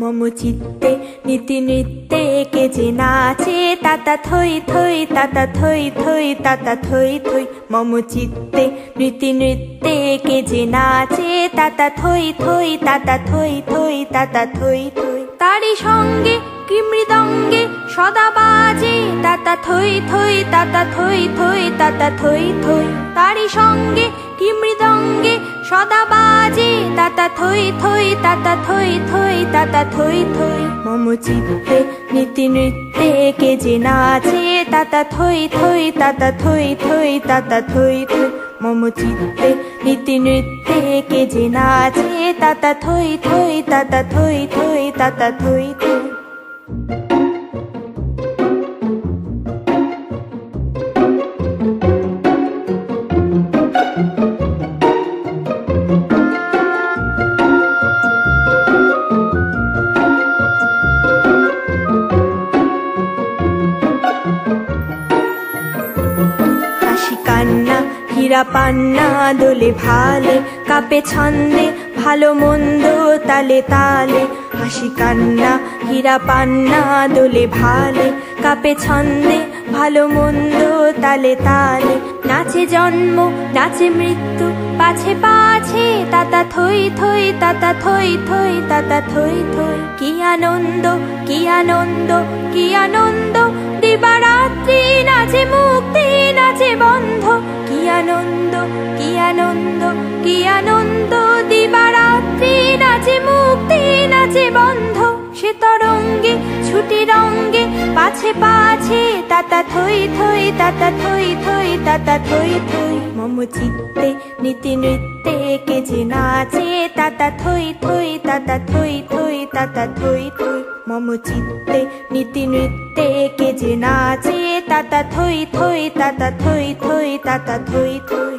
মম চিত্তে নীতি নৃত্যে কে যে নাচে তাতা থই থই তাতা থই থই তাতা থই থই। মম চিত্তে নীতি নৃত্যে কে যে নাচে তাতা থই থই তাতা থই থই তাতা থই থই। তারি সঙ্গে কি মৃদঙ্গে সদা বাজে তাতা থই থই তাতা থই থই তাতা থই থই। তারি সঙ্গে কি মৃদঙ্গে সদা বাজে তাতা থই থই তাতা থই থই তাতা থই থই। মম চিত্তে নীতি নৃত্যে কে যে নাচে তাতা থই থই তাতা থই থই তাতা থই থই। মম চিত্তে নীতি নৃত্যে কে যে নাচে তাতা থই থই তাতা থই থই তাতা থই থই। কান্না হীরা পান্না দোলে ভালে কাপে ছন্দে ভালো মন্দ তালে তালে। হাসি কান্না হীরা পান্না দোলে ভালে কাপে ছন্দে ভালো মন্দ তালে তালে। নাচে জন্ম নাচে মৃত্যু পাছে পাছে তাতা থই থই তাতা থই থই তাতা থই থই। কি আনন্দ কি আনন্দ কি আনন্দ দিবারাত্রি নাচে মুক্তি নাচে বন্ধ। কি আনন্দ কি আনন্দ কি আনন্দ দিবারাত্রি নাচে মুক্তি নাচে বন্ধ। সে তরঙ্গে ছুটি রঙ্গে পাছে পাছে তাতা থই থই তাতা থই থই তাতা থই থই। মম চিত্তে নীতি নৃত্যে কে যে নাচে তাতা থই থই তাতা থই থই তাতা থই থই। মম চিত্তে নীতি নৃত্যে কে যে নাচে তাতা থই থই তাতা থই থই তাতা থই থই।